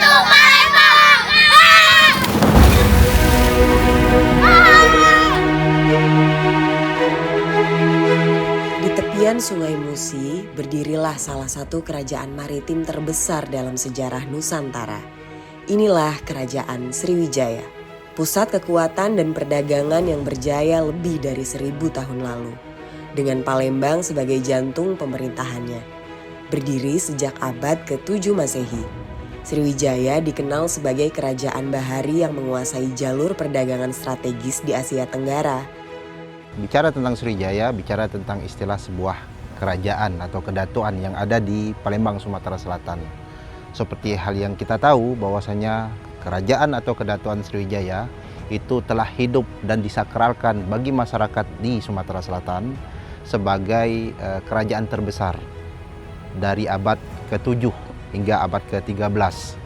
untuk Palembang! Di tepian Sungai Musi, berdirilah salah satu kerajaan maritim terbesar dalam sejarah Nusantara. Inilah Kerajaan Sriwijaya, pusat kekuatan dan perdagangan yang berjaya lebih dari 1000 tahun lalu, dengan Palembang sebagai jantung pemerintahannya. Berdiri sejak abad ke-7 Masehi, Sriwijaya dikenal sebagai kerajaan bahari yang menguasai jalur perdagangan strategis di Asia Tenggara. Bicara tentang Sriwijaya, bicara tentang istilah sebuah kerajaan atau kedatuan yang ada di Palembang, Sumatera Selatan. Seperti hal yang kita tahu bahwasanya kerajaan atau kedatuan Sriwijaya itu telah hidup dan disakralkan bagi masyarakat di Sumatera Selatan sebagai kerajaan terbesar dari abad ke-7 hingga abad ke-13.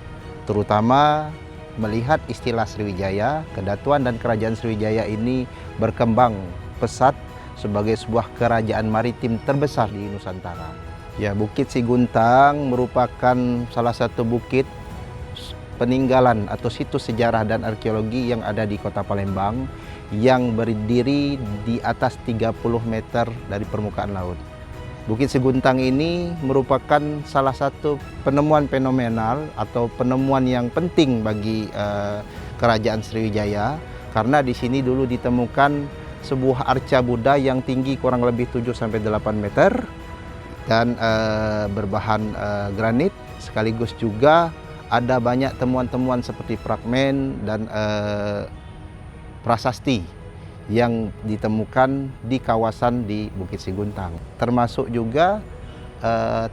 Terutama melihat istilah Sriwijaya, kedatuan dan kerajaan Sriwijaya ini berkembang pesat sebagai sebuah kerajaan maritim terbesar di Nusantara. Ya, Bukit Siguntang merupakan salah satu bukit peninggalan atau situs sejarah dan arkeologi yang ada di Kota Palembang yang berdiri di atas 30 meter dari permukaan laut. Bukit Siguntang ini merupakan salah satu penemuan fenomenal atau penemuan yang penting bagi kerajaan Sriwijaya, karena di sini dulu ditemukan sebuah arca Buddha yang tinggi kurang lebih 7-8 meter dan berbahan granit, sekaligus juga ada banyak temuan-temuan seperti fragmen dan prasasti yang ditemukan di kawasan di Bukit Siguntang. Termasuk juga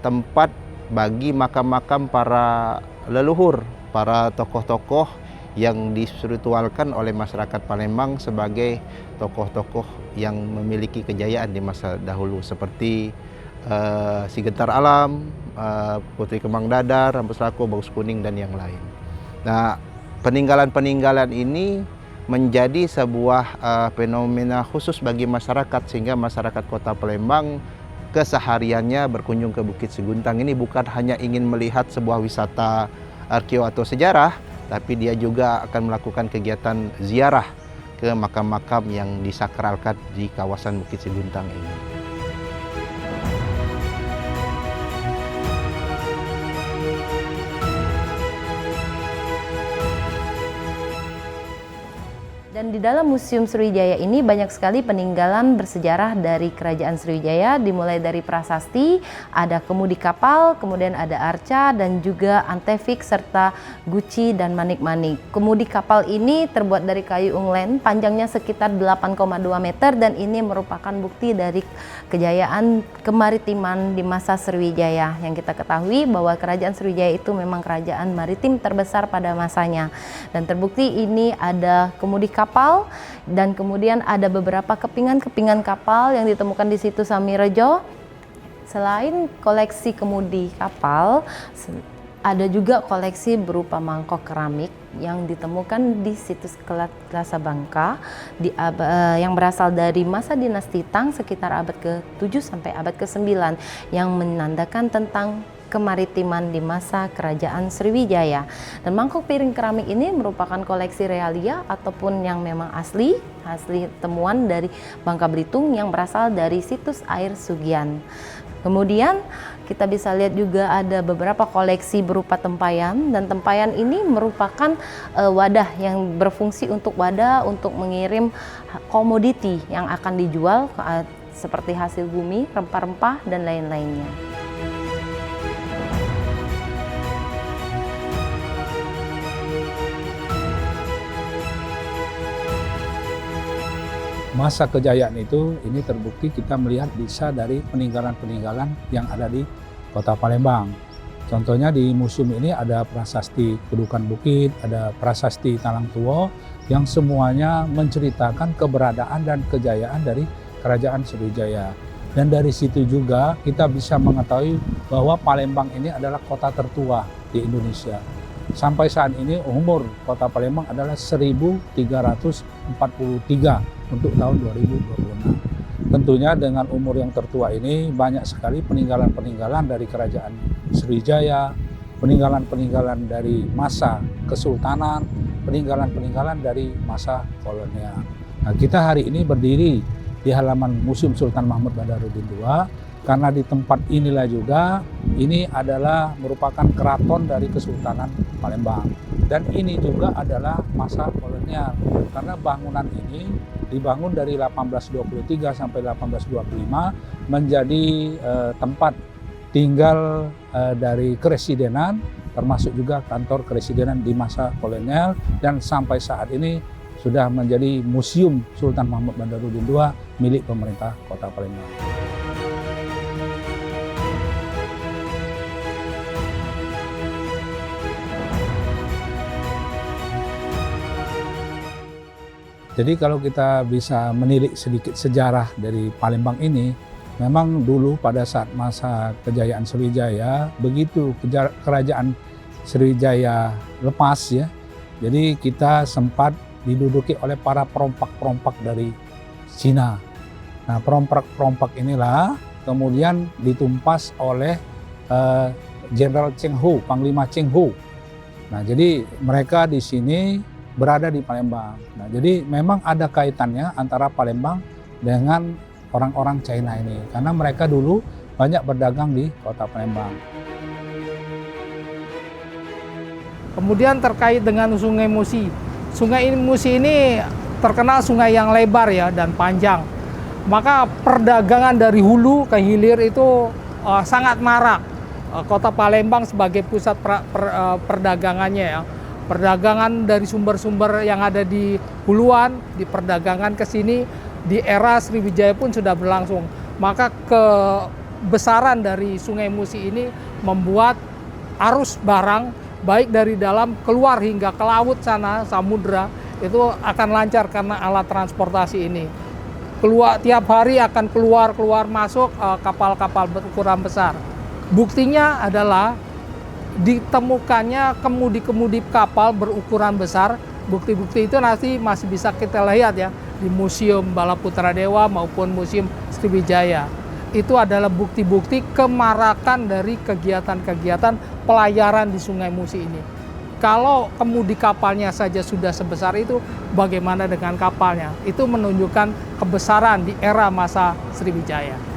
tempat bagi makam-makam para leluhur, para tokoh-tokoh yang dispiritualkan oleh masyarakat Palembang sebagai tokoh-tokoh yang memiliki kejayaan di masa dahulu, seperti Si Gentar Alam, Putri Kemang Dadar, Rambut Srako, Bagus Kuning, dan yang lain. Nah, peninggalan-peninggalan ini menjadi sebuah fenomena khusus bagi masyarakat, sehingga masyarakat Kota Palembang kesehariannya berkunjung ke Bukit Siguntang ini bukan hanya ingin melihat sebuah wisata arkeo atau sejarah, tapi dia juga akan melakukan kegiatan ziarah ke makam-makam yang disakralkan di kawasan Bukit Siguntang ini. Dan di dalam Museum Sriwijaya ini banyak sekali peninggalan bersejarah dari Kerajaan Sriwijaya, dimulai dari prasasti, ada kemudi kapal, kemudian ada arca, dan juga antefik serta guci dan manik-manik. Kemudi kapal ini terbuat dari kayu unglen, panjangnya sekitar 8,2 meter, dan ini merupakan bukti dari kejayaan kemaritiman di masa Sriwijaya. Yang kita ketahui bahwa Kerajaan Sriwijaya itu memang kerajaan maritim terbesar pada masanya. Dan terbukti ini ada kemudi kapal, dan kemudian ada beberapa kepingan-kepingan kapal yang ditemukan di situs Samirejo. Selain koleksi kemudi kapal, ada juga koleksi berupa mangkok keramik yang ditemukan di situs Klasa Bangka yang berasal dari masa dinasti Tang sekitar abad ke-7 sampai abad ke-9, yang menandakan tentang kemaritiman di masa Kerajaan Sriwijaya. Dan mangkok piring keramik ini merupakan koleksi realia ataupun yang memang asli temuan dari Bangka Belitung yang berasal dari situs air Sugian. Kemudian kita bisa lihat juga ada beberapa koleksi berupa tempayan, dan tempayan ini merupakan wadah yang berfungsi untuk mengirim komoditi yang akan dijual seperti hasil bumi, rempah-rempah, dan lain-lainnya. Masa kejayaan itu ini terbukti kita melihat bisa dari peninggalan-peninggalan yang ada di Kota Palembang. Contohnya di museum ini ada prasasti Kedukan Bukit, ada prasasti Talang Tuo, yang semuanya menceritakan keberadaan dan kejayaan dari Kerajaan Sriwijaya. Dan dari situ juga kita bisa mengetahui bahwa Palembang ini adalah kota tertua di Indonesia. Sampai saat ini umur Kota Palembang adalah 1343 untuk tahun 2026. Tentunya dengan umur yang tertua ini banyak sekali peninggalan-peninggalan dari Kerajaan Sriwijaya peninggalan-peninggalan dari masa kesultanan, peninggalan-peninggalan dari masa kolonial. Nah, kita hari ini berdiri di halaman Museum Sultan Mahmud Badarudin II karena di tempat inilah juga ini adalah merupakan keraton dari Kesultanan Palembang. Dan ini juga adalah masa kolonial karena bangunan ini dibangun dari 1823 sampai 1825 menjadi tempat tinggal dari keresidenan, termasuk juga kantor keresidenan di masa kolonial, dan sampai saat ini sudah menjadi Museum Sultan Mahmud Badarudin II milik pemerintah Kota Palembang. Jadi kalau kita bisa menilik sedikit sejarah dari Palembang ini, memang dulu pada saat masa kejayaan Sriwijaya, begitu kerajaan Sriwijaya lepas ya, jadi kita sempat diduduki oleh para perompak-perompak dari Cina. Nah, perompak-perompak inilah kemudian ditumpas oleh Jenderal Cheng Ho, Panglima Cheng Ho. Nah, jadi mereka di sini berada di Palembang. Nah, jadi memang ada kaitannya antara Palembang dengan orang-orang China ini, karena mereka dulu banyak berdagang di Kota Palembang. Kemudian terkait dengan Sungai Musi. Sungai Musi ini terkenal sungai yang lebar ya dan panjang. Maka perdagangan dari hulu ke hilir itu sangat marak. Kota Palembang sebagai pusat perdagangannya ya. Perdagangan dari sumber-sumber yang ada di huluan, diperdagangkan ke sini, di era Sriwijaya pun sudah berlangsung. Maka kebesaran dari Sungai Musi ini membuat arus barang, baik dari dalam keluar hingga ke laut sana, samudra, itu akan lancar karena alat transportasi ini. Tiap hari akan keluar masuk kapal-kapal berukuran besar. Buktinya adalah ditemukannya kemudi-kemudi kapal berukuran besar. Bukti-bukti itu nanti masih bisa kita lihat ya di Museum Balaputra Dewa maupun Museum Sriwijaya. Itu adalah bukti-bukti kemarakan dari kegiatan-kegiatan pelayaran di Sungai Musi ini. Kalau kemudi kapalnya saja sudah sebesar itu, bagaimana dengan kapalnya? Itu menunjukkan kebesaran di era masa Sriwijaya.